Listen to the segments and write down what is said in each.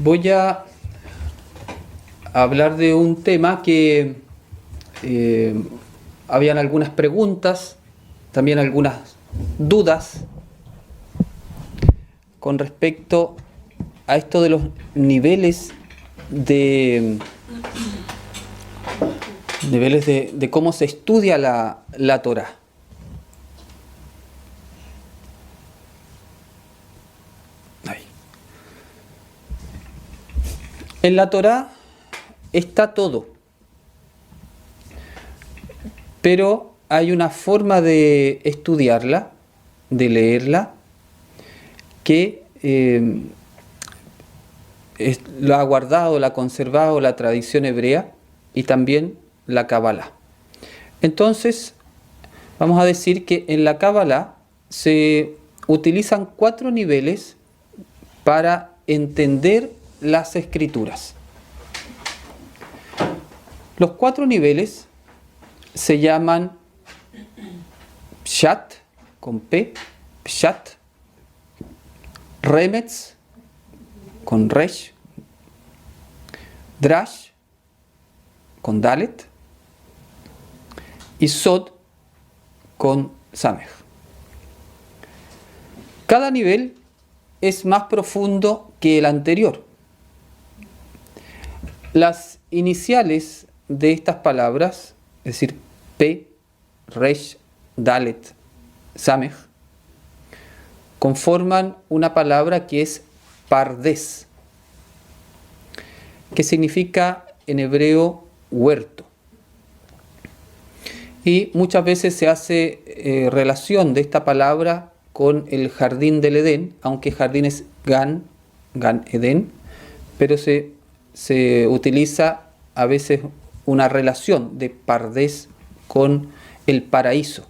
Voy a hablar de un tema que habían algunas preguntas, también algunas dudas con respecto a esto de los niveles de cómo se estudia la Torá. Ahí. En la Torá está todo, pero hay una forma de estudiarla, de leerla, que lo ha guardado, la ha conservado la tradición hebrea y también la Kabbalah. Entonces, vamos a decir que en la Kabbalah se utilizan 4 niveles para entender las escrituras. Los 4 niveles se llaman Pshat, con P, Pshat, Remetz, con Resh, Drash, con Dalet, y Sod, con Samech. Cada nivel es más profundo que el anterior. Las iniciales de estas palabras, es decir, P, Resh, Dalet, Samech, conforman una palabra que es Pardes, que significa en hebreo huerto. Y muchas veces se hace relación de esta palabra con el jardín del Edén, aunque jardín es Gan Eden, pero se utiliza a veces una relación de Pardes con el paraíso,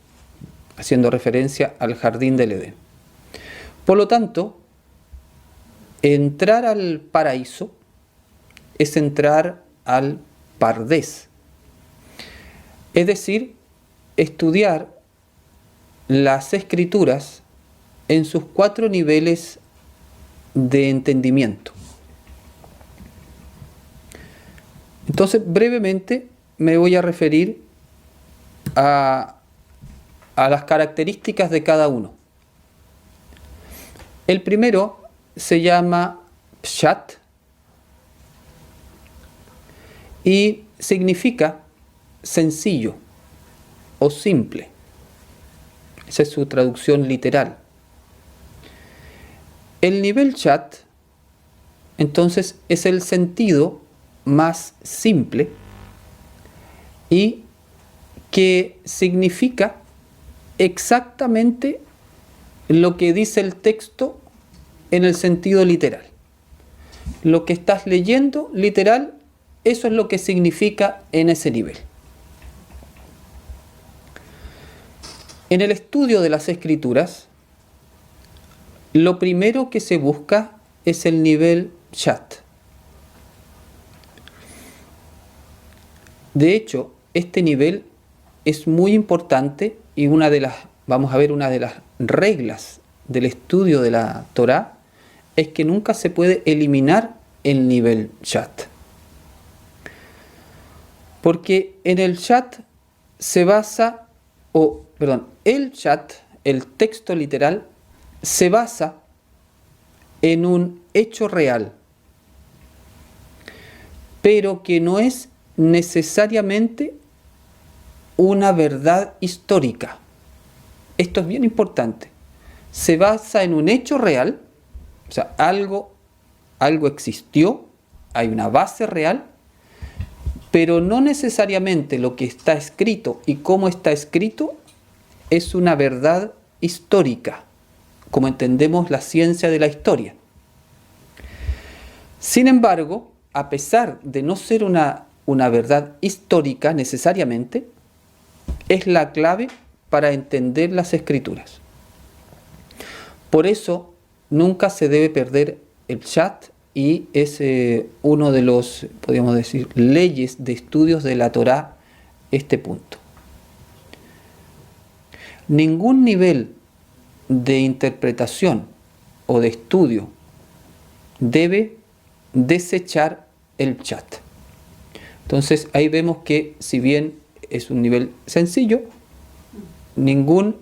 haciendo referencia al jardín del Edén. Por lo tanto, entrar al paraíso es entrar al Pardes, es decir, estudiar las escrituras en sus 4 niveles de entendimiento. Entonces, brevemente me voy a referir a las características de cada uno. El primero se llama Pshat y significa sencillo o simple. Esa es su traducción literal. El nivel Pshat, entonces, es el sentido más simple y que significa exactamente lo que dice el texto en el sentido literal. Lo que estás leyendo literal, eso es lo que significa en ese nivel. En el estudio de las escrituras, lo primero que se busca es el nivel Pshat. De hecho, este nivel es muy importante y vamos a ver una de las reglas del estudio de la Torá es que nunca se puede eliminar el nivel Pshat. Porque en el Pshat el Pshat, el texto literal, se basa en un hecho real, pero que no es necesariamente una verdad histórica. Esto es bien importante. Se basa en un hecho real, o sea, algo existió, hay una base real, pero no necesariamente lo que está escrito y cómo está escrito es una verdad histórica, como entendemos la ciencia de la historia. Sin embargo, a pesar de no ser una verdad histórica necesariamente, es la clave para entender las escrituras. Por eso, nunca se debe perder el Pshat y es uno de los, podríamos decir, leyes de estudios de la Torá, este punto. Ningún nivel de interpretación o de estudio debe desechar el chat. Entonces ahí vemos que si bien es un nivel sencillo, ningún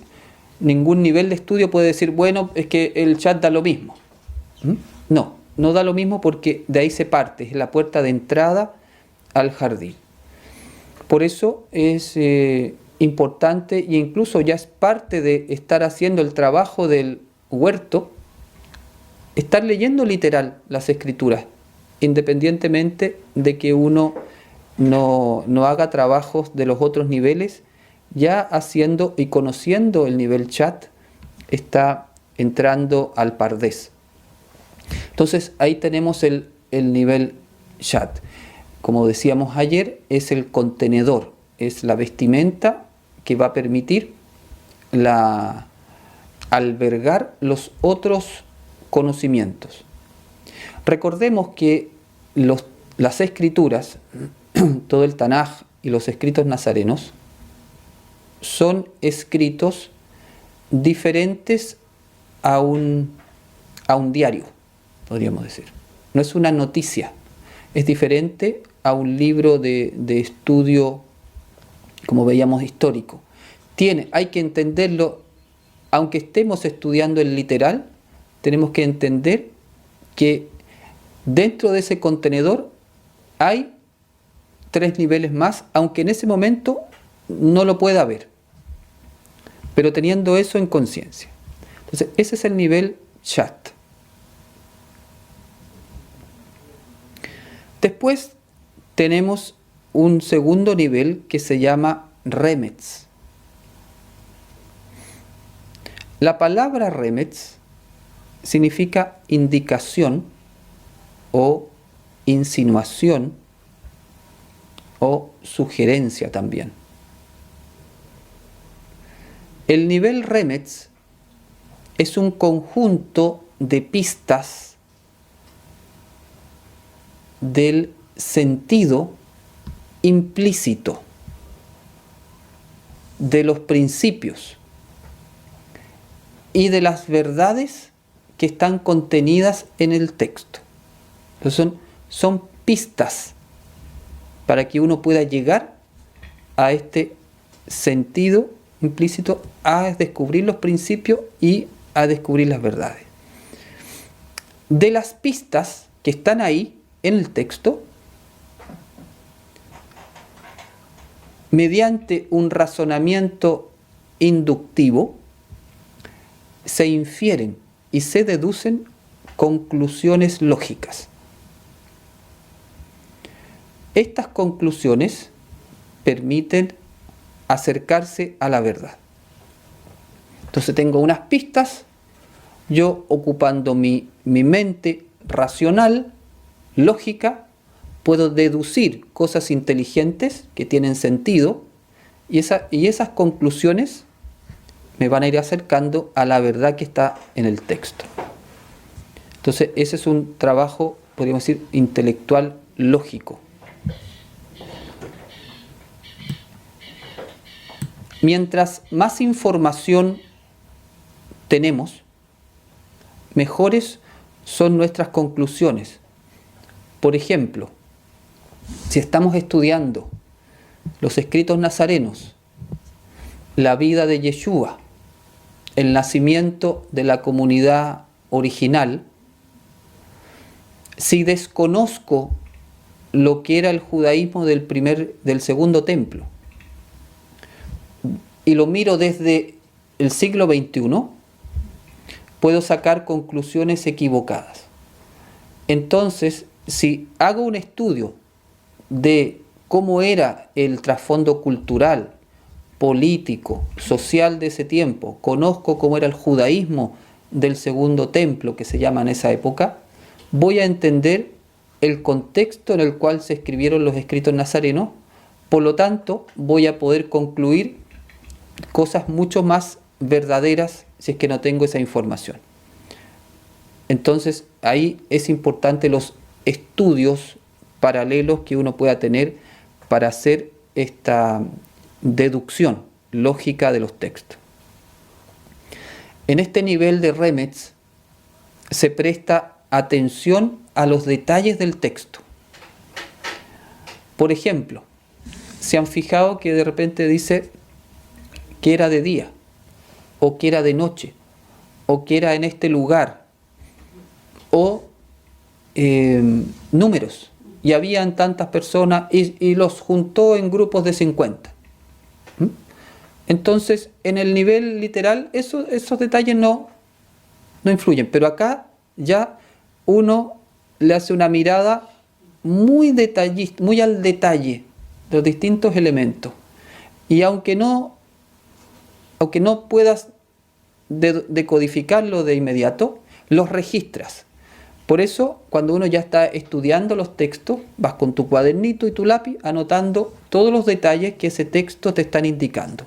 nivel de estudio puede decir, bueno, es que el chat da lo mismo. No da lo mismo, porque de ahí se parte, es la puerta de entrada al jardín. Por eso es importante, e incluso ya es parte de estar haciendo el trabajo del huerto, estar leyendo literal las escrituras, independientemente de que uno no haga trabajos de los otros niveles. Ya haciendo y conociendo el nivel chat, está entrando al pardés. Entonces ahí tenemos el nivel chat. Como decíamos ayer, es el contenedor, es la vestimenta que va a permitir albergar los otros conocimientos. Recordemos que las escrituras, todo el Tanaj y los escritos nazarenos, son escritos diferentes a un diario, podríamos decir. No es una noticia, es diferente a un libro de estudio, como veíamos, histórico. Hay que entenderlo, aunque estemos estudiando el literal, tenemos que entender que dentro de ese contenedor hay 3 niveles más, aunque en ese momento no lo pueda ver, pero teniendo eso en conciencia. Entonces ese es el nivel chat. Después tenemos un segundo nivel que se llama remez. La palabra remez significa indicación o insinuación o sugerencia también. El nivel remez es un conjunto de pistas del sentido implícito de los principios y de las verdades que están contenidas en el texto. Entonces son pistas para que uno pueda llegar a este sentido implícito, a descubrir los principios y a descubrir las verdades. De las pistas que están ahí en el texto, mediante un razonamiento inductivo, se infieren y se deducen conclusiones lógicas. Estas conclusiones permiten acercarse a la verdad. Entonces tengo unas pistas, yo ocupando mi mente racional, lógica, puedo deducir cosas inteligentes que tienen sentido, y esas conclusiones me van a ir acercando a la verdad que está en el texto. Entonces ese es un trabajo, podríamos decir, intelectual lógico. Mientras más información tenemos, mejores son nuestras conclusiones. Por ejemplo, si estamos estudiando los escritos nazarenos, la vida de Yeshua, el nacimiento de la comunidad original, si desconozco lo que era el judaísmo del segundo templo, y lo miro desde el siglo XXI, puedo sacar conclusiones equivocadas. Entonces, si hago un estudio de cómo era el trasfondo cultural, político, social de ese tiempo, conozco cómo era el judaísmo del segundo templo, que se llama en esa época, voy a entender el contexto en el cual se escribieron los escritos nazarenos. Por lo tanto, voy a poder concluir cosas mucho más verdaderas si es que no tengo esa información. Entonces ahí es importante los estudios paralelos que uno pueda tener para hacer esta deducción lógica de los textos. En este nivel de remez se presta atención a los detalles del texto. Por ejemplo, ¿se han fijado que de repente dice que era de día, o que era de noche, o que era en este lugar, o números, y habían tantas personas y los juntó en grupos de 50? Entonces, en el nivel literal, esos detalles no influyen, pero acá ya uno le hace una mirada muy detallista, muy al detalle de los distintos elementos. Y aunque no puedas decodificarlo de inmediato, los registras. Por eso, cuando uno ya está estudiando los textos, vas con tu cuadernito y tu lápiz anotando todos los detalles que ese texto te están indicando.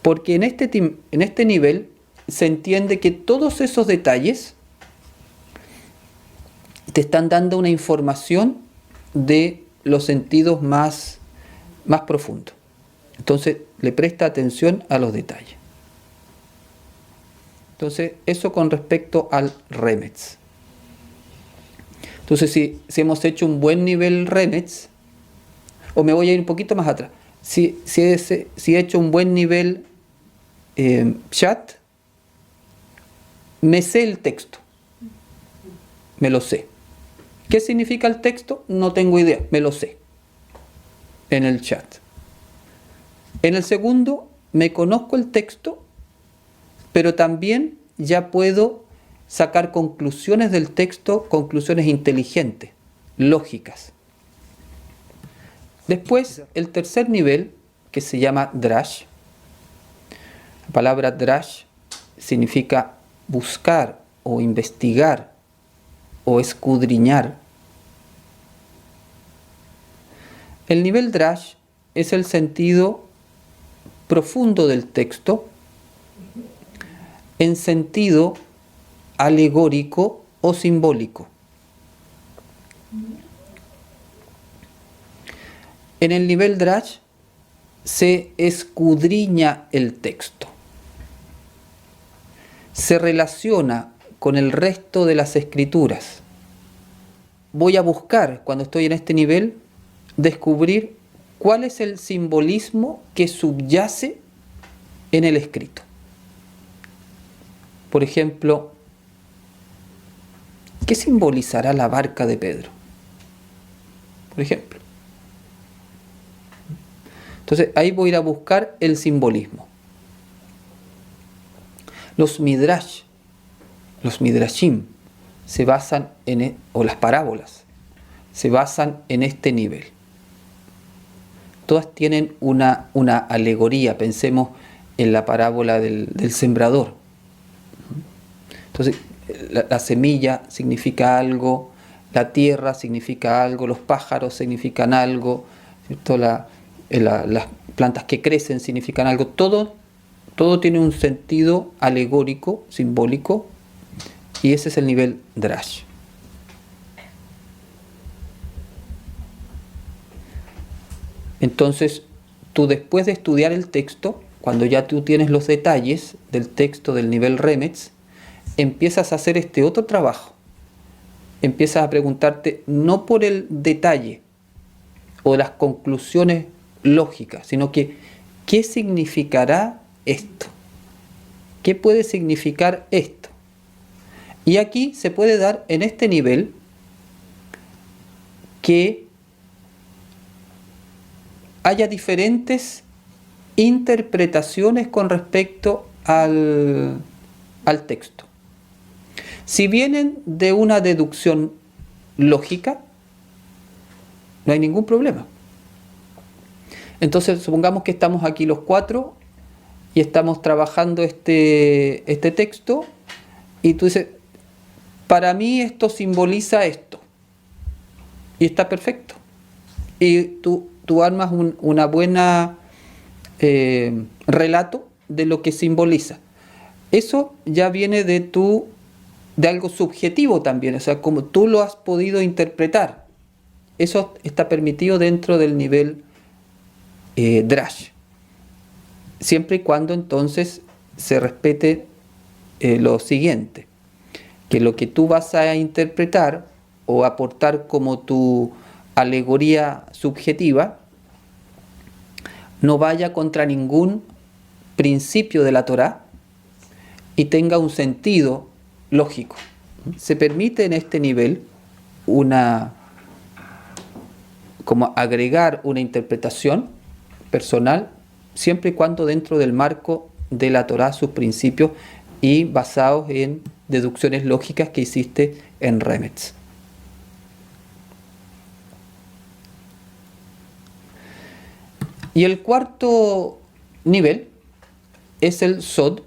Porque en este nivel se entiende que todos esos detalles te están dando una información de los sentidos más profundos. Entonces, le presta atención a los detalles. Entonces, eso con respecto al Remez. Entonces, si hemos hecho un buen nivel Remez, o me voy a ir un poquito más atrás, si he hecho un buen nivel Pshat, me sé el texto, me lo sé. ¿Qué significa el texto? No tengo idea, me lo sé en el Pshat. En el segundo, me conozco el texto, pero también ya puedo sacar conclusiones del texto, conclusiones inteligentes, lógicas. Después, el tercer nivel, que se llama Drash. La palabra Drash significa buscar o investigar o escudriñar. El nivel Drash es el sentido profundo del texto en sentido alegórico o simbólico. En el nivel Drash se escudriña el texto, se relaciona con el resto de las escrituras. Voy a buscar, cuando estoy en este nivel, descubrir cuál es el simbolismo que subyace en el escrito. Por ejemplo, ¿qué simbolizará la barca de Pedro? Por ejemplo. Entonces, ahí voy a ir a buscar el simbolismo. Los midrash, los midrashim, se basan o las parábolas, se basan en este nivel. Todas tienen una alegoría. Pensemos en la parábola del sembrador. Entonces, la semilla significa algo, la tierra significa algo, los pájaros significan algo, ¿cierto? Las plantas que crecen significan algo. Todo tiene un sentido alegórico, simbólico, y ese es el nivel Drash. Entonces, tú después de estudiar el texto, cuando ya tú tienes los detalles del texto del nivel Remez, empiezas a hacer este otro trabajo. Empiezas a preguntarte no por el detalle o las conclusiones lógicas, sino que ¿qué significará esto? ¿Qué puede significar esto? Y aquí se puede dar en este nivel que haya diferentes interpretaciones con respecto al texto. Si vienen de una deducción lógica, no hay ningún problema. Entonces, supongamos que estamos aquí los cuatro y estamos trabajando este texto, y tú dices, para mí esto simboliza esto, y está perfecto. Y tú armas una buena relato de lo que simboliza. Eso ya viene de algo subjetivo también, o sea, como tú lo has podido interpretar. Eso está permitido dentro del nivel Drash, siempre y cuando entonces se respete lo siguiente. que lo que tú vas a interpretar o aportar como tu alegoría subjetiva no vaya contra ningún principio de la Torá y tenga un sentido lógico. Se permite en este nivel como agregar una interpretación personal, siempre y cuando dentro del marco de la Torá, sus principios, y basados en deducciones lógicas que hiciste en Remetz. Y el cuarto nivel es el Sod.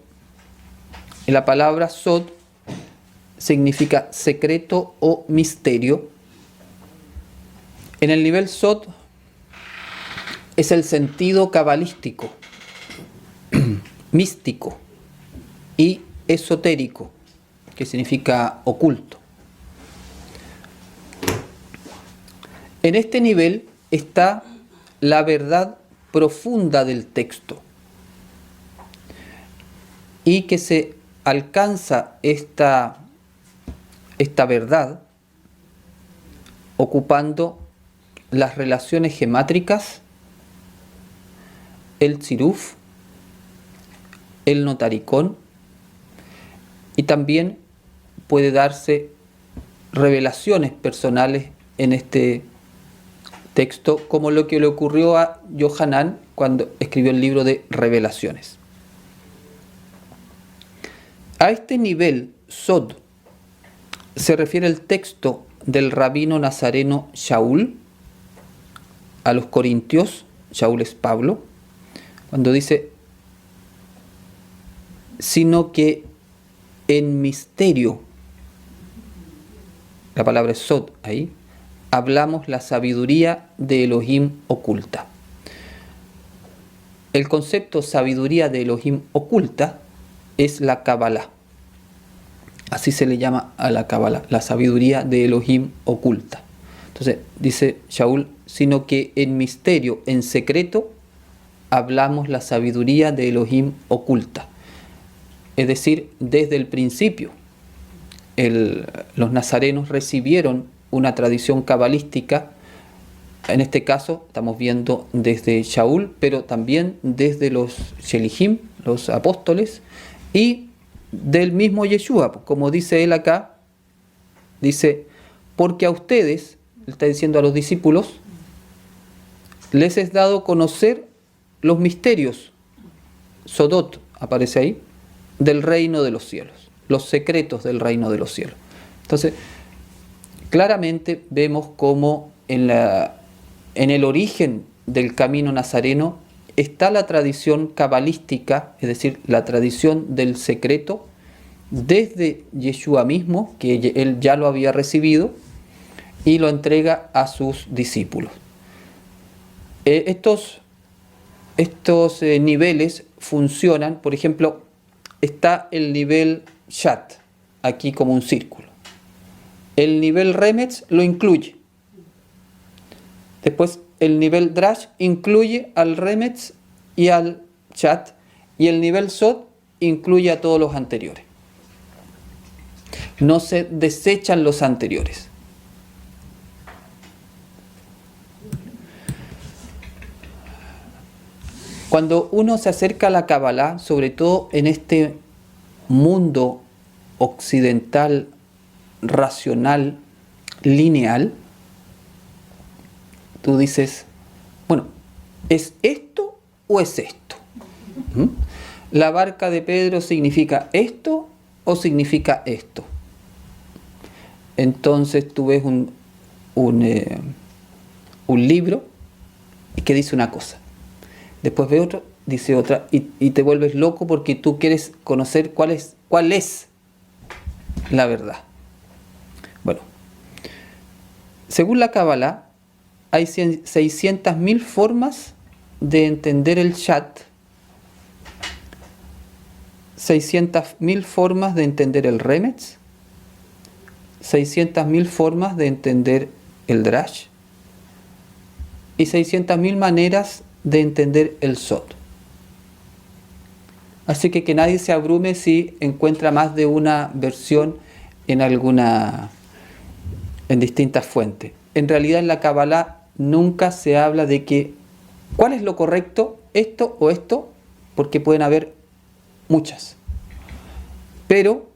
Y la palabra Sod significa secreto o misterio. En el nivel Sod es el sentido cabalístico, místico y esotérico, que significa oculto. En este nivel está la verdad profunda del texto, y que se alcanza esta verdad ocupando las relaciones gemátricas, el tziruf, el notaricón, y también puede darse revelaciones personales en este texto, como lo que le ocurrió a Yohanan cuando escribió el libro de Revelaciones. A este nivel Sod se refiere el texto del rabino nazareno Shaul a los Corintios. Shaul es Pablo, cuando dice: sino que en misterio, la palabra es Sod ahí, hablamos la sabiduría de Elohim oculta. El concepto sabiduría de Elohim oculta es la Kabbalah. Así se le llama a la Kabbalah, la sabiduría de Elohim oculta. Entonces dice Shaul: sino que en misterio, en secreto, hablamos la sabiduría de Elohim oculta. Es decir, desde el principio los nazarenos recibieron una tradición cabalística. En este caso estamos viendo desde Shaul, pero también desde los Shelihim, los apóstoles, y del mismo Yeshua, como dice él acá. Dice: porque a ustedes, le está diciendo a los discípulos, les es dado conocer los misterios, Sodot aparece ahí, del reino de los cielos, los secretos del reino de los cielos. Entonces, claramente vemos cómo en el origen del camino nazareno está la tradición cabalística, es decir, la tradición del secreto, desde Yeshua mismo, que él ya lo había recibido, y lo entrega a sus discípulos. Estos niveles funcionan, por ejemplo, está el nivel Shat, aquí como un círculo. El nivel Remetz lo incluye. Después el nivel Drash incluye al Remetz y al Shat, y el nivel Sod incluye a todos los anteriores. No se desechan los anteriores. Cuando uno se acerca a la Kabbalah, sobre todo en este mundo occidental, racional, lineal, tú dices: bueno, ¿es esto o es esto? ¿La barca de Pedro significa esto o significa esto? Entonces tú ves un libro que dice una cosa, después ve otro, dice otra, y te vuelves loco porque tú quieres conocer cuál es la verdad. Bueno, según la Kabbalah, hay 600.000 formas de entender el Shat, 600.000 formas de entender el Remetz, 600.000 formas de entender el Drash, y 600.000 maneras de entender el Sod. Así que nadie se abrume si encuentra más de una versión en distintas fuentes. En realidad en la Kabbalah nunca se habla de que cuál es lo correcto, esto o esto, porque pueden haber muchas. Pero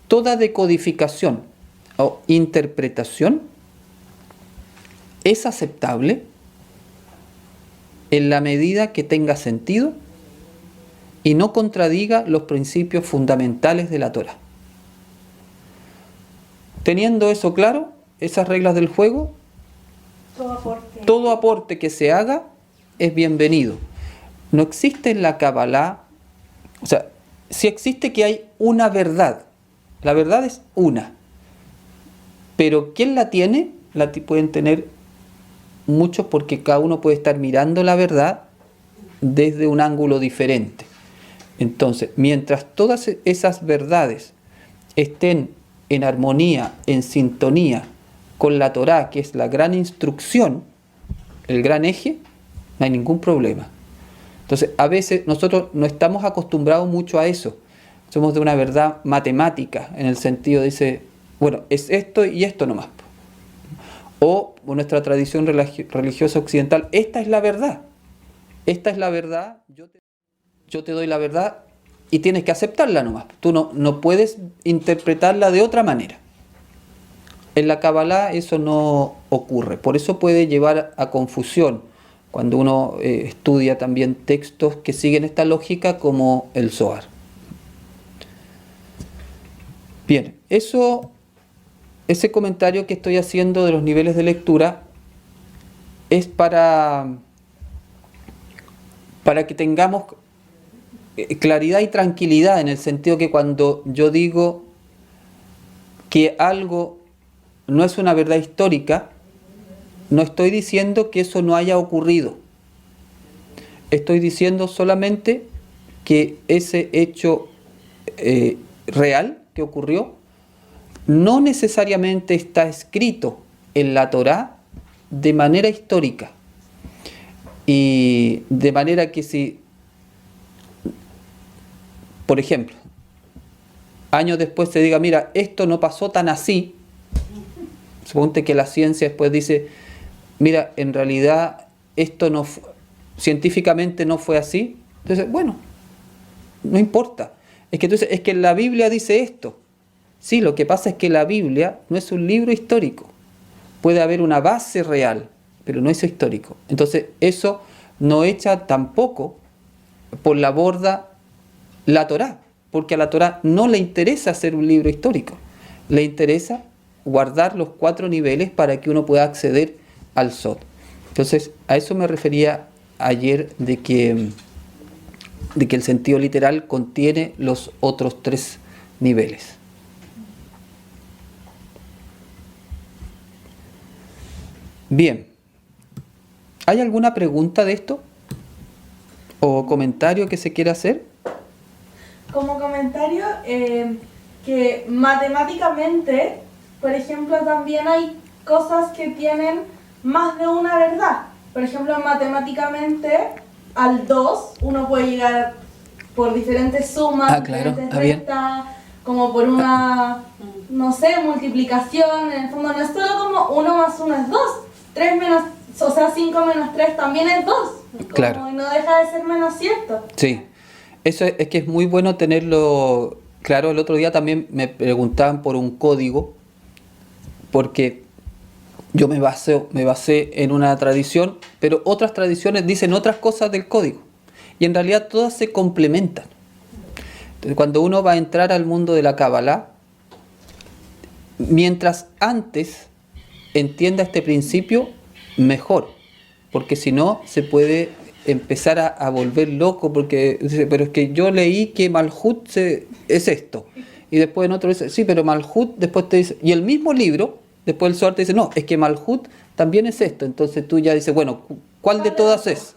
toda decodificación o interpretación es aceptable en la medida que tenga sentido y no contradiga los principios fundamentales de la Torá. Teniendo eso claro, esas reglas del juego, todo aporte que se haga es bienvenido. No existe en la Kabbalah, o sea, sí existe que hay una verdad. La verdad es una. Pero ¿quién la tiene? Pueden tener muchos, porque cada uno puede estar mirando la verdad desde un ángulo diferente. Entonces, mientras todas esas verdades estén en armonía, en sintonía con la Torá, que es la gran instrucción, el gran eje, no hay ningún problema. Entonces, a veces nosotros no estamos acostumbrados mucho a eso. Somos de una verdad matemática, en el sentido, dice, bueno, es esto y esto nomás. O nuestra tradición religiosa occidental, esta es la verdad. Esta es la verdad, yo te doy la verdad y tienes que aceptarla nomás. Tú no puedes interpretarla de otra manera. En la Kabbalah eso no ocurre. Por eso puede llevar a confusión cuando uno estudia también textos que siguen esta lógica, como el Zohar. Bien, ese comentario que estoy haciendo de los niveles de lectura es para que tengamos claridad y tranquilidad, en el sentido que cuando yo digo que algo no es una verdad histórica, no estoy diciendo que eso no haya ocurrido. Estoy diciendo solamente que ese hecho real que ocurrió no necesariamente está escrito en la Torá de manera histórica. Y de manera que si, por ejemplo, años después se diga, mira, esto no pasó tan así, suponte que la ciencia después dice, mira, en realidad esto científicamente no fue así, entonces, bueno, no importa. Es que la Biblia dice esto. Sí, lo que pasa es que la Biblia no es un libro histórico. Puede haber una base real, pero no es histórico. Entonces, eso no echa tampoco por la borda la Torá, porque a la Torá no le interesa ser un libro histórico. Le interesa guardar los 4 niveles para que uno pueda acceder al Sod. Entonces, a eso me refería ayer, de que el sentido literal contiene los otros 3 niveles. Bien, ¿hay alguna pregunta de esto? ¿O comentario que se quiera hacer? Como comentario, que matemáticamente, por ejemplo, también hay cosas que tienen más de una verdad. Por ejemplo, matemáticamente, al 2 uno puede llegar por diferentes sumas, diferentes restas, como por una, no sé, multiplicación. En el fondo no es solo como 1 más 1 es 2, 3 menos, o sea, 5 menos 3 también es 2. Claro. Y no deja de ser menos cierto. Sí, eso es que es muy bueno tenerlo claro. El otro día también me preguntaban por un código, porque yo me basé en una tradición, pero otras tradiciones dicen otras cosas del código, y en realidad todas se complementan. Entonces, cuando uno va a entrar al mundo de la Kabbalah, mientras antes entienda este principio, mejor, porque si no se puede empezar a volver loco, porque dice, pero es que yo leí que Malhut es esto, y después en otro dice, sí, pero Malhut después te dice, y el mismo libro, después el Zohar te dice, no, es que Malhut también es esto. Entonces tú ya dices, bueno, ¿cuál de todas es?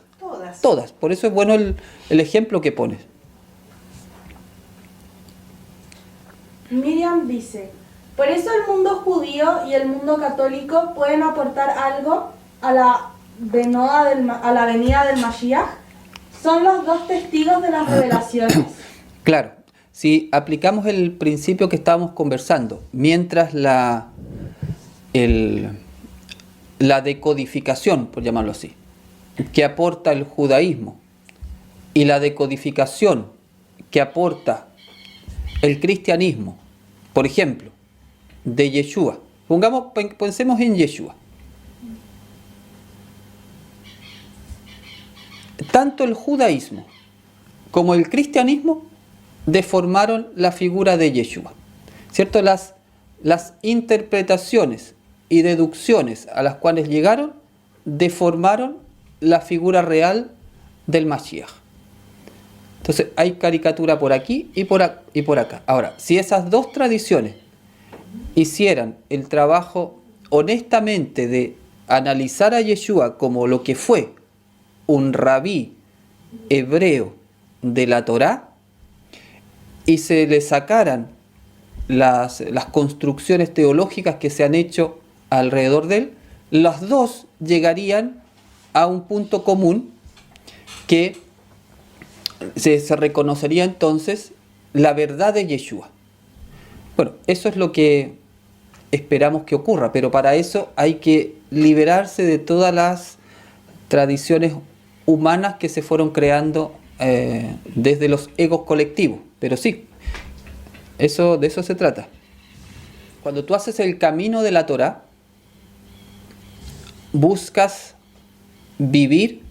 Todas. Por eso es bueno el ejemplo que pones. Miriam dice, por eso el mundo judío y el mundo católico pueden aportar algo a la venida del Mashiach. Son los 2 testigos de las revelaciones. Claro, si aplicamos el principio que estábamos conversando, mientras la decodificación, por llamarlo así, que aporta el judaísmo y la decodificación que aporta el cristianismo, por ejemplo, de Yeshua. Pensemos en Yeshua. Tanto el judaísmo como el cristianismo deformaron la figura de Yeshua, ¿cierto? Las interpretaciones y deducciones a las cuales llegaron deformaron la figura real del Mashiach. Entonces hay caricatura por aquí y por acá. Ahora, si esas dos tradiciones hicieran el trabajo honestamente de analizar a Yeshua como lo que fue un rabí hebreo de la Torá, y se le sacaran las construcciones teológicas que se han hecho alrededor de él, las dos llegarían a un punto común que se reconocería entonces la verdad de Yeshua. Bueno, eso es lo que esperamos que ocurra, pero para eso hay que liberarse de todas las tradiciones humanas que se fueron creando desde los egos colectivos. Pero sí, de eso se trata. Cuando tú haces el camino de la Torá, buscas vivir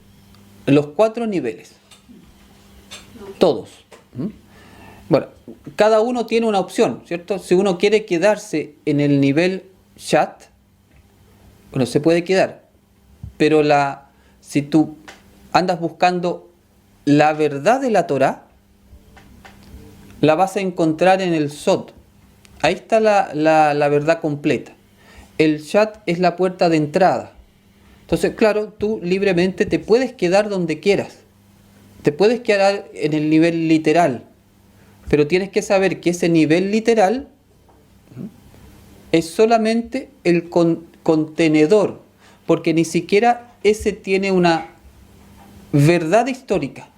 los 4 niveles. Todos. Bueno, cada uno tiene una opción, ¿cierto? Si uno quiere quedarse en el nivel Shat, bueno, se puede quedar. Pero si tú andas buscando la verdad de la Torá, la vas a encontrar en el Sod. Ahí está la verdad completa. El Shat es la puerta de entrada. Entonces, claro, tú libremente te puedes quedar donde quieras. Te puedes quedar en el nivel literal. Pero tienes que saber que ese nivel literal es solamente el contenedor. Porque ni siquiera ese tiene una verdad histórica.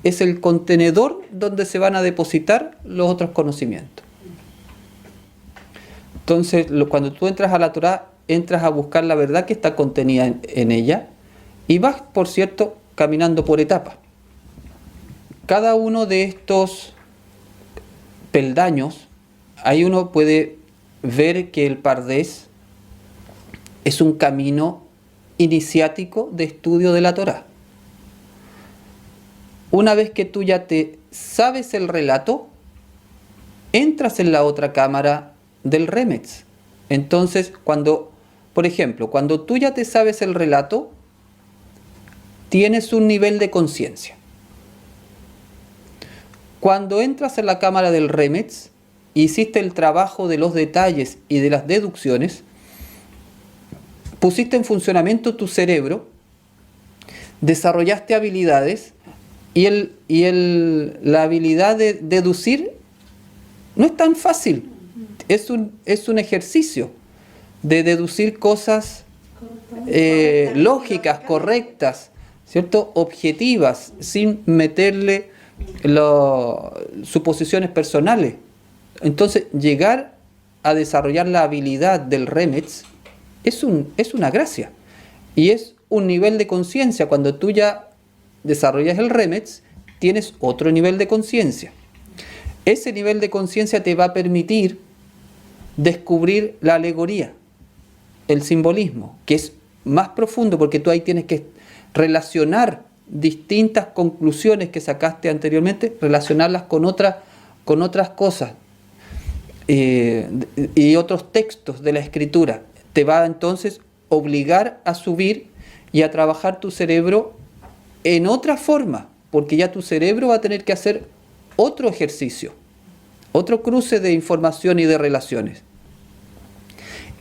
Es el contenedor donde se van a depositar los otros conocimientos. Entonces, cuando tú entras a la Torá, entras a buscar la verdad que está contenida en ella, y vas, por cierto, caminando por etapas. Cada uno de estos peldaños, ahí uno puede ver que el Pardés es un camino iniciático de estudio de la Torá. Una vez que tú ya te sabes el relato, entras en la otra cámara del Remetz. Entonces, por ejemplo, cuando tú ya te sabes el relato, tienes un nivel de conciencia. Cuando entras en la cámara del Remetz, hiciste el trabajo de los detalles y de las deducciones, pusiste en funcionamiento tu cerebro, desarrollaste habilidades, y la habilidad de deducir no es tan fácil. Es un ejercicio de deducir cosas lógicas, correctas, ¿cierto? Objetivas, sin meterle suposiciones personales. Entonces, llegar a desarrollar la habilidad del Remetz es una gracia. Y es un nivel de conciencia. Cuando tú ya desarrollas el Remetz, tienes otro nivel de conciencia. Ese nivel de conciencia te va a permitir descubrir la alegoría, el simbolismo, que es más profundo, porque tú ahí tienes que relacionar distintas conclusiones que sacaste anteriormente, relacionarlas con otras cosas y otros textos de la escritura. Te va entonces obligar a subir y a trabajar tu cerebro en otra forma, porque ya tu cerebro va a tener que hacer otro ejercicio, otro cruce de información y de relaciones.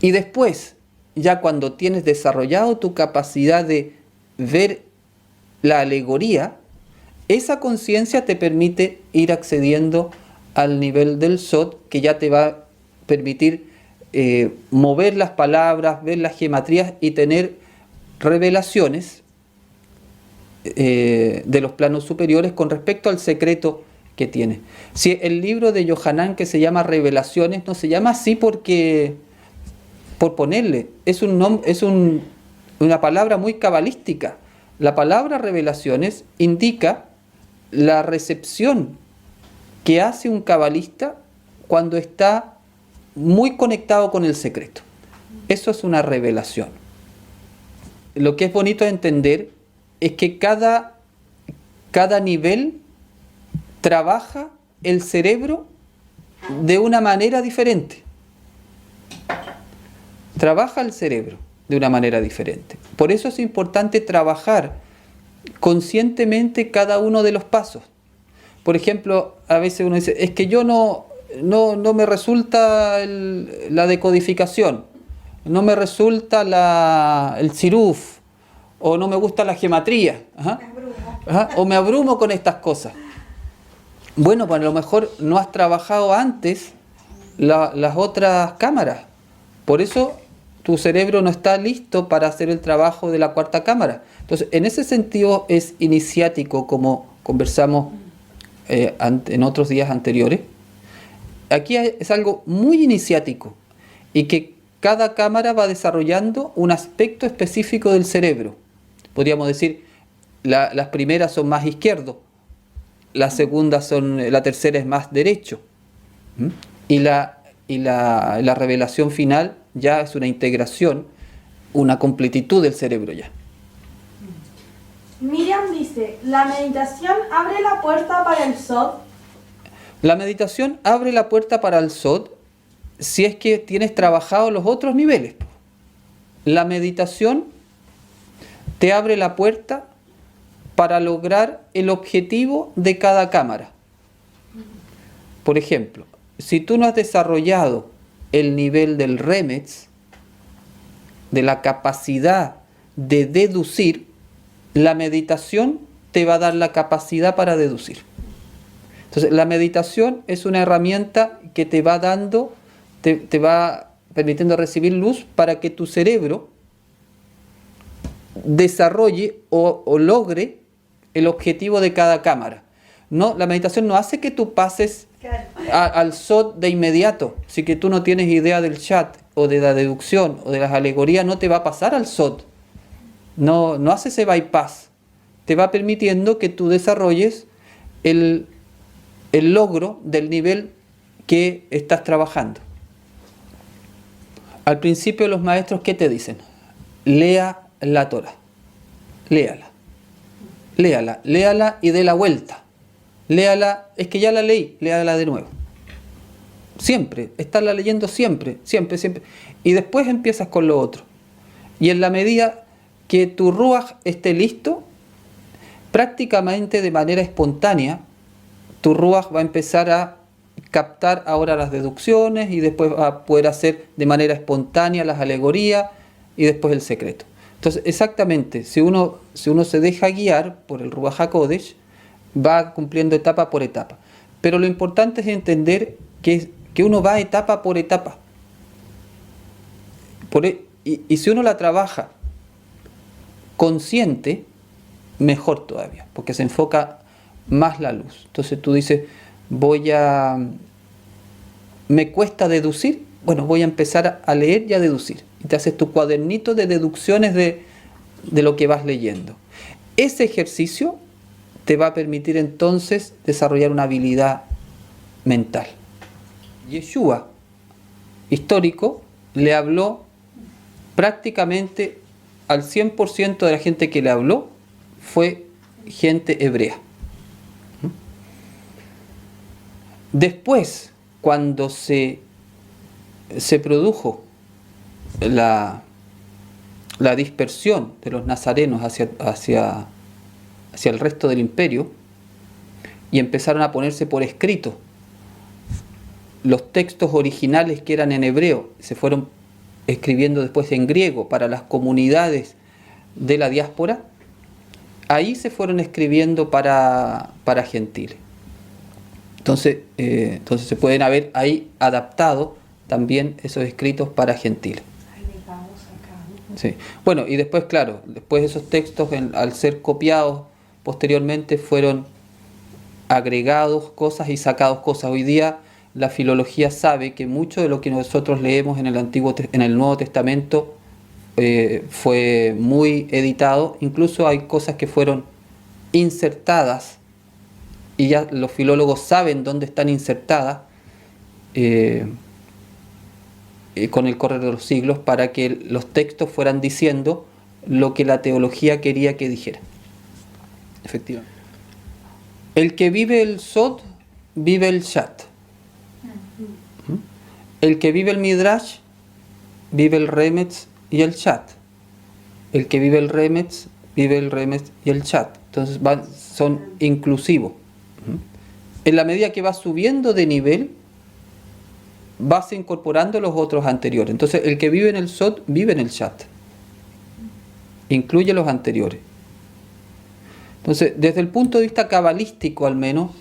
Y después, ya cuando tienes desarrollado tu capacidad de ver la alegoría, esa conciencia te permite ir accediendo al nivel del Sod, que ya te va a permitir mover las palabras, ver las gematrías y tener revelaciones de los planos superiores con respecto al secreto que tiene. Si el libro de Yohanan, que se llama Revelaciones, no se llama así porque por ponerle, es una palabra muy cabalística. La palabra revelaciones indica la recepción que hace un cabalista cuando está muy conectado con el secreto. Eso es una revelación. Lo que es bonito de entender es que cada nivel trabaja el cerebro de una manera diferente. Trabaja el cerebro de una manera diferente. Por eso es importante trabajar conscientemente cada uno de los pasos. Por ejemplo, a veces uno dice, es que yo no me resulta la decodificación, no me resulta el ciruf, o no me gusta la gematría, o me abrumo con estas cosas. Bueno, pues a lo mejor no has trabajado antes las otras cámaras. Por eso tu cerebro no está listo para hacer el trabajo de la cuarta cámara. Entonces, en ese sentido es iniciático, como conversamos en otros días anteriores. Aquí es algo muy iniciático y que cada cámara va desarrollando un aspecto específico del cerebro. Podríamos decir, las primeras son más izquierdo, la tercera es más derecho. Y la revelación final ya es una integración, una completitud del cerebro ya. Miriam dice, ¿la meditación abre la puerta para el Sod? La meditación abre la puerta para el Sod si es que tienes trabajado los otros niveles. La meditación te abre la puerta para lograr el objetivo de cada cámara. Por ejemplo, si tú no has desarrollado el nivel del Remez, de la capacidad de deducir, la meditación te va a dar la capacidad para deducir. Entonces, la meditación es una herramienta que te va dando, te va permitiendo recibir luz para que tu cerebro desarrolle o logre el objetivo de cada cámara. No, la meditación no hace que tú pases al Sod de inmediato. Si que tú no tienes idea del chat o de la deducción o de las alegorías, no te va a pasar al Sod. No hace ese bypass. Te va permitiendo que tú desarrolles el logro del nivel que estás trabajando. Al principio los maestros, ¿qué te dicen? Lea la Torah. Léala y dé la vuelta. Léala, es que ya la leí, léala de nuevo. Siempre, estarla leyendo siempre. Y después empiezas con lo otro. Y en la medida que tu ruaj esté listo, prácticamente de manera espontánea, tu ruaj va a empezar a captar ahora las deducciones y después va a poder hacer de manera espontánea las alegorías y después el secreto. Entonces, exactamente, si uno se deja guiar por el Ruach HaKodesh, va cumpliendo etapa por etapa. Pero lo importante es entender que uno va etapa por etapa. Y si uno la trabaja consciente, mejor todavía, porque se enfoca más la luz. Entonces tú dices, me cuesta deducir, bueno, voy a empezar a leer y a deducir. Y te haces tu cuadernito de deducciones de lo que vas leyendo. Ese ejercicio te va a permitir entonces desarrollar una habilidad mental. Yeshua, histórico, le habló prácticamente al 100% de la gente que le habló fue gente hebrea. Después, cuando se produjo la dispersión de los nazarenos hacia el resto del imperio y empezaron a ponerse por escrito los textos originales que eran en hebreo, se fueron escribiendo después en griego para las comunidades de la diáspora, ahí se fueron escribiendo para gentiles. Entonces se pueden haber ahí adaptado también esos escritos para gentiles. Sí. Bueno, y después, claro, después esos textos al ser copiados posteriormente fueron agregados cosas y sacados cosas. Hoy día la filología sabe que mucho de lo que nosotros leemos en el Nuevo Testamento fue muy editado. Incluso hay cosas que fueron insertadas y ya los filólogos saben dónde están insertadas con el correr de los siglos, para que los textos fueran diciendo lo que la teología quería que dijera. Efectivamente. El que vive el Sod, vive el Shat. El que vive el Midrash, vive el Remetz y el Shat. El que vive el Remetz, vive el Remetz y el Shat. Entonces son inclusivos. En la medida que vas subiendo de nivel, vas incorporando los otros anteriores. Entonces el que vive en el Sod, vive en el Shat. Incluye los anteriores. Entonces, desde el punto de vista cabalístico al menos,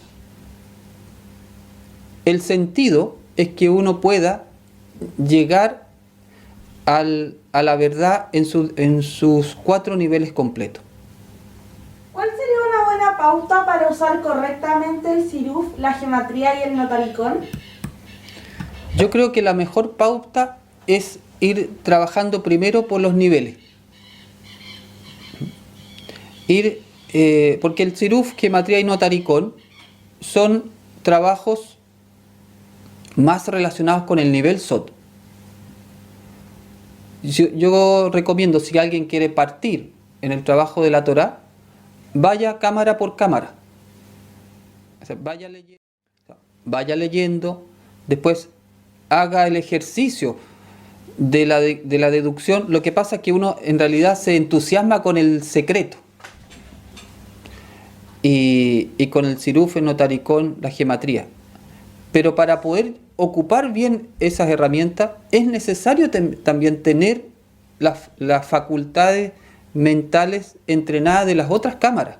el sentido es que uno pueda llegar a la verdad en sus 4 niveles completos. ¿Cuál sería una buena pauta para usar correctamente el siruf, la gematría y el notaricón? Yo creo que la mejor pauta es ir trabajando primero por los niveles. Porque el siruf, gematría y notaricón son trabajos más relacionados con el nivel Sod. Yo recomiendo, si alguien quiere partir en el trabajo de la Torá, vaya cámara por cámara. O sea, vaya leyendo, después haga el ejercicio de la deducción. Lo que pasa es que uno en realidad se entusiasma con el secreto. Y con el siruf, el notaricón, la gematría. Pero para poder ocupar bien esas herramientas es necesario también tener las facultades mentales entrenadas de las otras cámaras.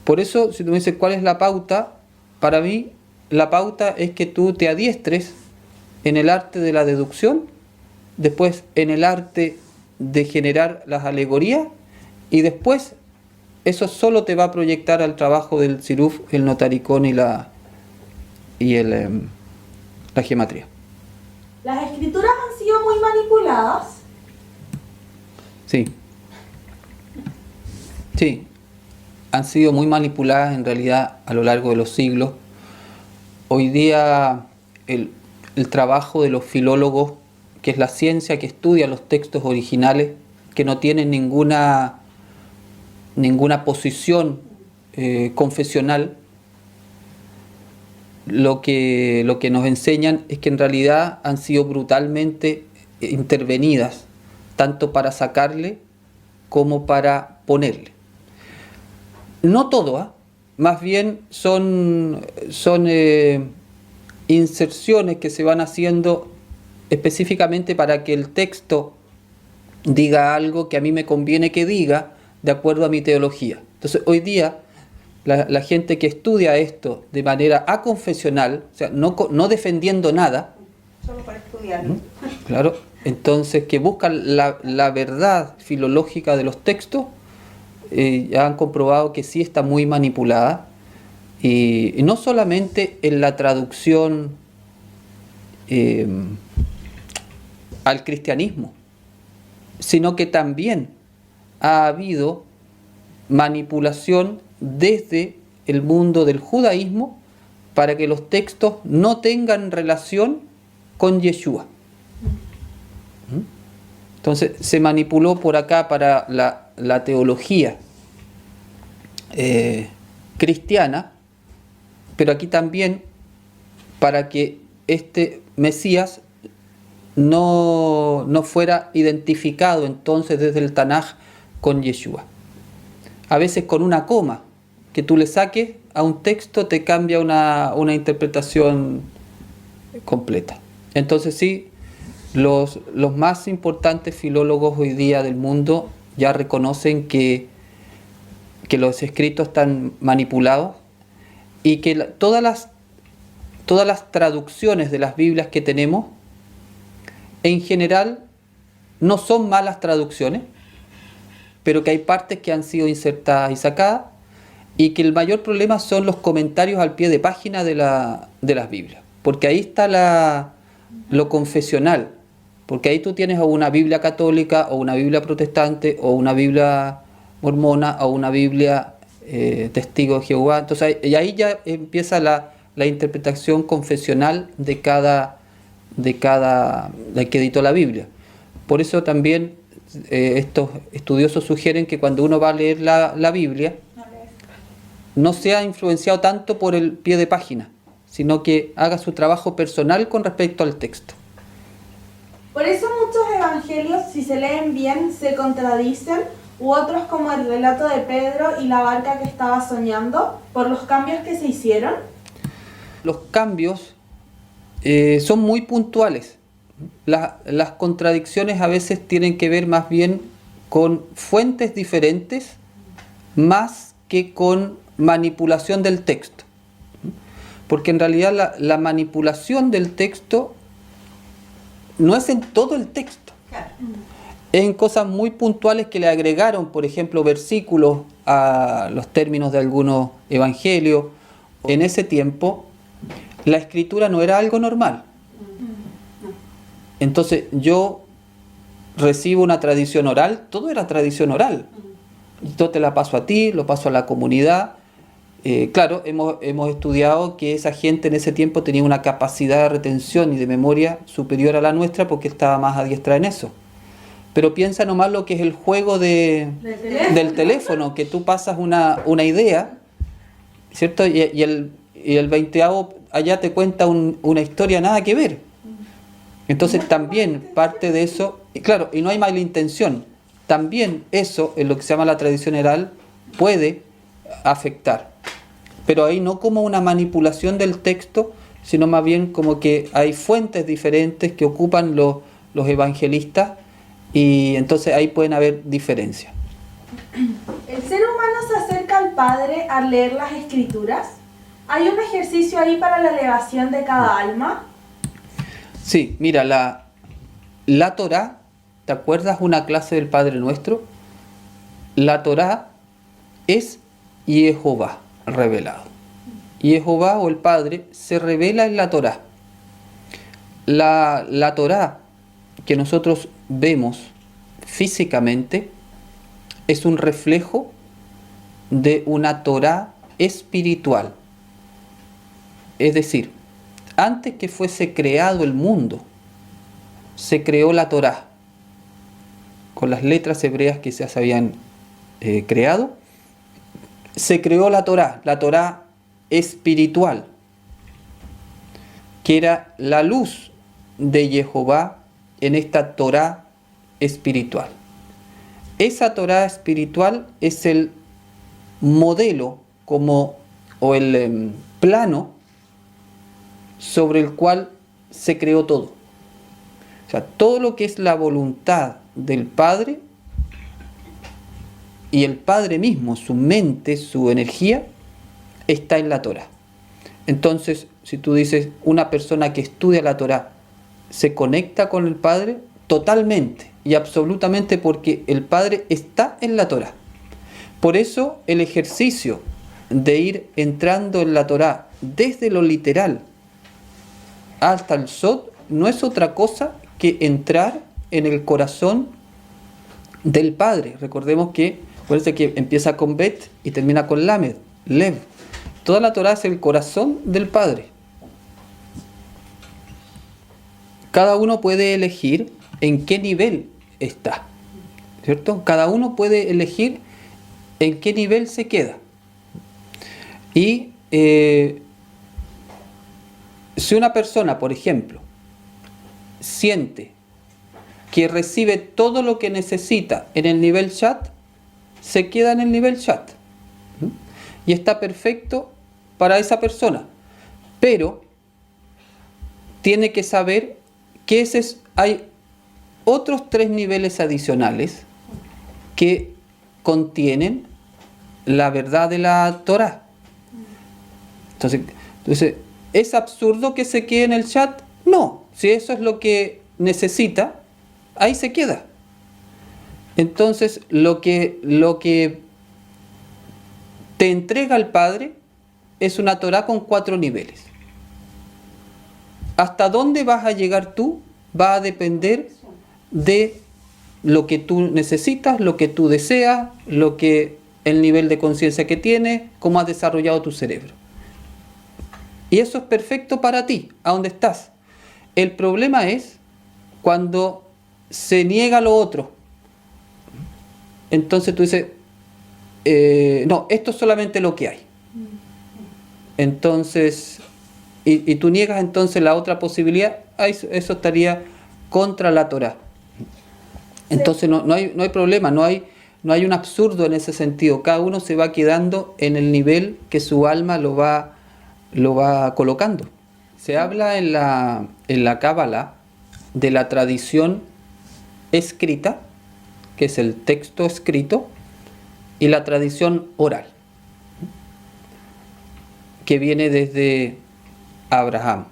Por eso, si tú me dices cuál es la pauta, para mí la pauta es que tú te adiestres en el arte de la deducción, después en el arte de generar las alegorías, y después eso solo te va a proyectar al trabajo del siruf, el notaricón y la gematría. ¿Las escrituras han sido muy manipuladas? Sí, han sido muy manipuladas en realidad a lo largo de los siglos. Hoy día el trabajo de los filólogos, que es la ciencia que estudia los textos originales, que no tienen ninguna posición confesional, lo que nos enseñan es que en realidad han sido brutalmente intervenidas, tanto para sacarle como para ponerle. No todo, más bien son inserciones que se van haciendo específicamente para que el texto diga algo que a mí me conviene que diga, de acuerdo a mi teología. Entonces, hoy día, la gente que estudia esto de manera aconfesional, o sea, no defendiendo nada, solo para estudiarlo. Claro, entonces que buscan la verdad filológica de los textos, ya han comprobado que sí está muy manipulada, y no solamente en la traducción al cristianismo, sino que también ha habido manipulación desde el mundo del judaísmo para que los textos no tengan relación con Yeshua. Entonces se manipuló por acá para la teología cristiana, pero aquí también para que este Mesías no fuera identificado entonces desde el Tanaj con Yeshua. A veces con una coma que tú le saques a un texto te cambia una interpretación completa. Entonces sí, los más importantes filólogos hoy día del mundo ya reconocen que los escritos están manipulados y que todas las traducciones de las Biblias que tenemos en general no son malas traducciones, pero que hay partes que han sido insertadas y sacadas, y que el mayor problema son los comentarios al pie de página de las Biblias, porque ahí está lo confesional, porque ahí tú tienes o una Biblia católica, o una Biblia protestante, o una Biblia mormona, o una Biblia testigo de Jehová. Entonces y ahí ya empieza la interpretación confesional de que editó la Biblia. Por eso también estos estudiosos sugieren que cuando uno va a leer la Biblia, no sea influenciado tanto por el pie de página, sino que haga su trabajo personal con respecto al texto. Por eso muchos evangelios, si se leen bien, se contradicen, u otros como el relato de Pedro y la barca que estaba soñando, por los cambios que se hicieron. Los cambios son muy puntuales. Las contradicciones a veces tienen que ver más bien con fuentes diferentes, más que con manipulación del texto. Porque en realidad la manipulación del texto no es en todo el texto. Claro. Es en cosas muy puntuales que le agregaron, por ejemplo, versículos a los términos de algunos evangelios. En ese tiempo, la escritura no era algo normal. Entonces, yo recibo una tradición oral, todo era tradición oral. Yo te la paso a ti, lo paso a la comunidad. Claro, hemos estudiado que esa gente en ese tiempo tenía una capacidad de retención y de memoria superior a la nuestra porque estaba más adiestra en eso. Pero piensa nomás lo que es el juego del teléfono, que tú pasas una idea, ¿cierto? Y el 20avo allá te cuenta una historia nada que ver. Entonces también parte de eso, y claro, y no hay mala intención, también eso, en lo que se llama la tradición oral, puede afectar. Pero ahí no como una manipulación del texto, sino más bien como que hay fuentes diferentes que ocupan los evangelistas, y entonces ahí pueden haber diferencias. ¿El ser humano se acerca al Padre al leer las Escrituras? ¿Hay un ejercicio ahí para la elevación de cada alma? Sí, mira, la Torá, ¿te acuerdas una clase del Padre Nuestro? La Torá es Jehová revelado. Jehová o el Padre se revela en la Torá. La Torá que nosotros vemos físicamente es un reflejo de una Torá espiritual. Es decir, antes que fuese creado el mundo, se creó la Torá con las letras hebreas que ya se habían creado. Se creó la Torá espiritual, que era la luz de Jehová en esta Torá espiritual. Esa Torá espiritual es el modelo o el plano sobre el cual se creó todo. O sea, todo lo que es la voluntad del Padre y el Padre mismo, su mente, su energía, está en la Torá. Entonces, si tú dices, una persona que estudia la Torá se conecta con el Padre totalmente y absolutamente, porque el Padre está en la Torá. Por eso el ejercicio de ir entrando en la Torá desde lo literal hasta el Sod no es otra cosa que entrar en el corazón del Padre. Recordemos que, acuérdense que empieza con Bet y termina con Lamed, Lev. Toda la Torá es el corazón del Padre. Cada uno puede elegir en qué nivel está, ¿cierto? Cada uno puede elegir en qué nivel se queda. Y si una persona, por ejemplo, siente que recibe todo lo que necesita en el nivel chat, se queda en el nivel chat. Y está perfecto para esa persona. Pero tiene que saber que hay otros 3 niveles adicionales que contienen la verdad de la Torá. Entonces, ¿es absurdo que se quede en el chat? No, si eso es lo que necesita, ahí se queda. Entonces, lo que te entrega al Padre es una Torá con 4 niveles. Hasta dónde vas a llegar tú va a depender de lo que tú necesitas, lo que tú deseas, el nivel de conciencia que tienes, cómo has desarrollado tu cerebro. Y eso es perfecto para ti, a donde estás. El problema es cuando se niega lo otro. Entonces tú dices, no, esto es solamente lo que hay. Entonces, y tú niegas entonces la otra posibilidad, eso estaría contra la Torá. Entonces no hay problema, no hay un absurdo en ese sentido. Cada uno se va quedando en el nivel que su alma lo va colocando. Se habla en la Cábala de la tradición escrita, que es el texto escrito, y la tradición oral, que viene desde Abraham.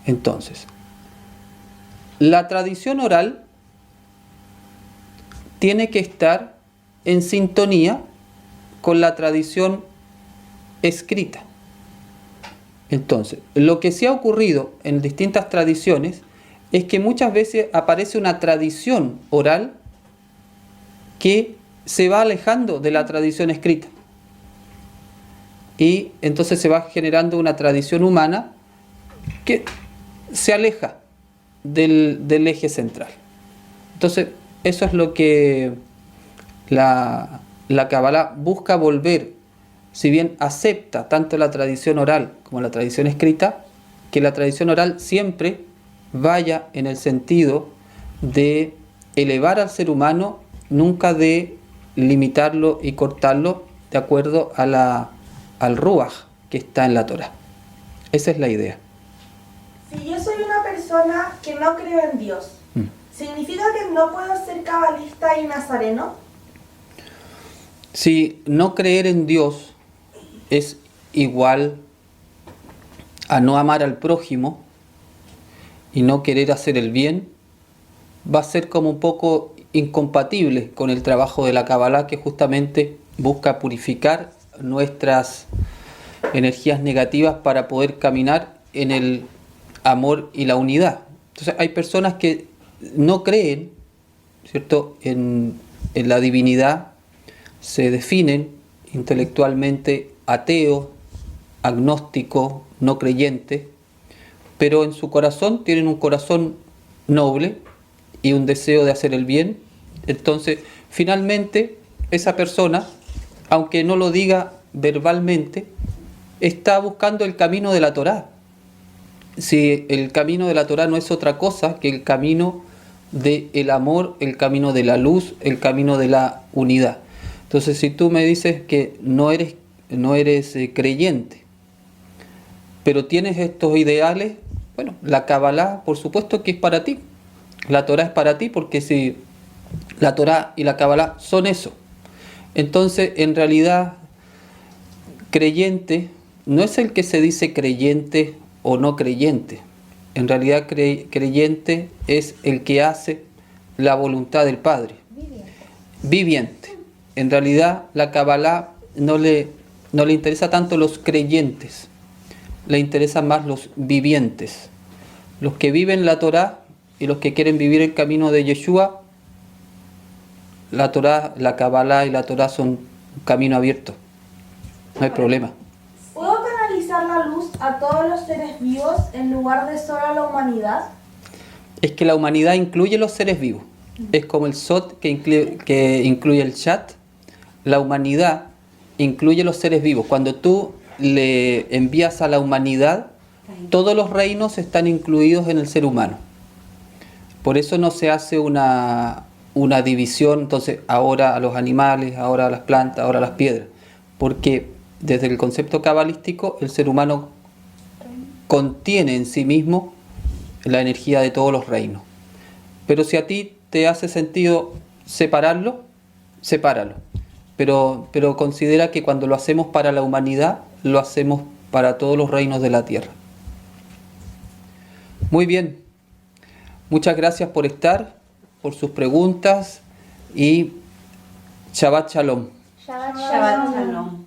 Entonces, la tradición oral tiene que estar en sintonía con la tradición escrita. Entonces, lo que sí ha ocurrido en distintas tradiciones es que muchas veces aparece una tradición oral que se va alejando de la tradición escrita. Y entonces se va generando una tradición humana que se aleja del eje central. Entonces, eso es lo que la Kabbalah busca volver. Si bien acepta tanto la tradición oral como la tradición escrita, que la tradición oral siempre vaya en el sentido de elevar al ser humano, nunca de limitarlo y cortarlo de acuerdo al Ruach que está en la Torah. Esa es la idea. Si yo soy una persona que no creo en Dios, ¿significa que no puedo ser cabalista y nazareno? Si no creer en Dios es igual a no amar al prójimo y no querer hacer el bien, va a ser como un poco incompatible con el trabajo de la Kabbalah, que justamente busca purificar nuestras energías negativas para poder caminar en el amor y la unidad. Entonces hay personas que no creen, ¿cierto?, en la divinidad, se definen intelectualmente ateos, agnósticos, no creyentes, pero en su corazón tienen un corazón noble y un deseo de hacer el bien. Entonces, finalmente, esa persona, aunque no lo diga verbalmente, está buscando el camino de la Torá. Si el camino de la Torá no es otra cosa que el camino del amor, el camino de la luz, el camino de la unidad. Entonces, si tú me dices que no eres creyente, pero tienes estos ideales, bueno, la Kabbalah, por supuesto que es para ti. La Torá es para ti, porque si la Torá y la Kabbalah son eso. Entonces, en realidad, creyente no es el que se dice creyente o no creyente. En realidad, creyente es el que hace la voluntad del Padre. Viviente. En realidad, la Kabbalah no le interesa tanto los creyentes, le interesan más los vivientes, los que viven la Torá y los que quieren vivir el camino de Yeshua. La Torá, la Kabbalah y la Torá son un camino abierto, no hay problema. ¿Puedo canalizar la luz a todos los seres vivos en lugar de solo a la humanidad? Es que la humanidad incluye los seres vivos, es como el Sot que incluye el Chat. La humanidad incluye los seres vivos. Cuando tú le envías a la humanidad, todos los reinos están incluidos en el ser humano. Por eso no se hace una división, entonces ahora a los animales, ahora a las plantas, ahora a las piedras. Porque desde el concepto cabalístico, el ser humano contiene en sí mismo la energía de todos los reinos. Pero si a ti te hace sentido separarlo, sepáralo. Pero considera que cuando lo hacemos para la humanidad, lo hacemos para todos los reinos de la tierra. Muy bien. Muchas gracias por estar, por sus preguntas y Shabbat Shalom. Shabbat Shalom.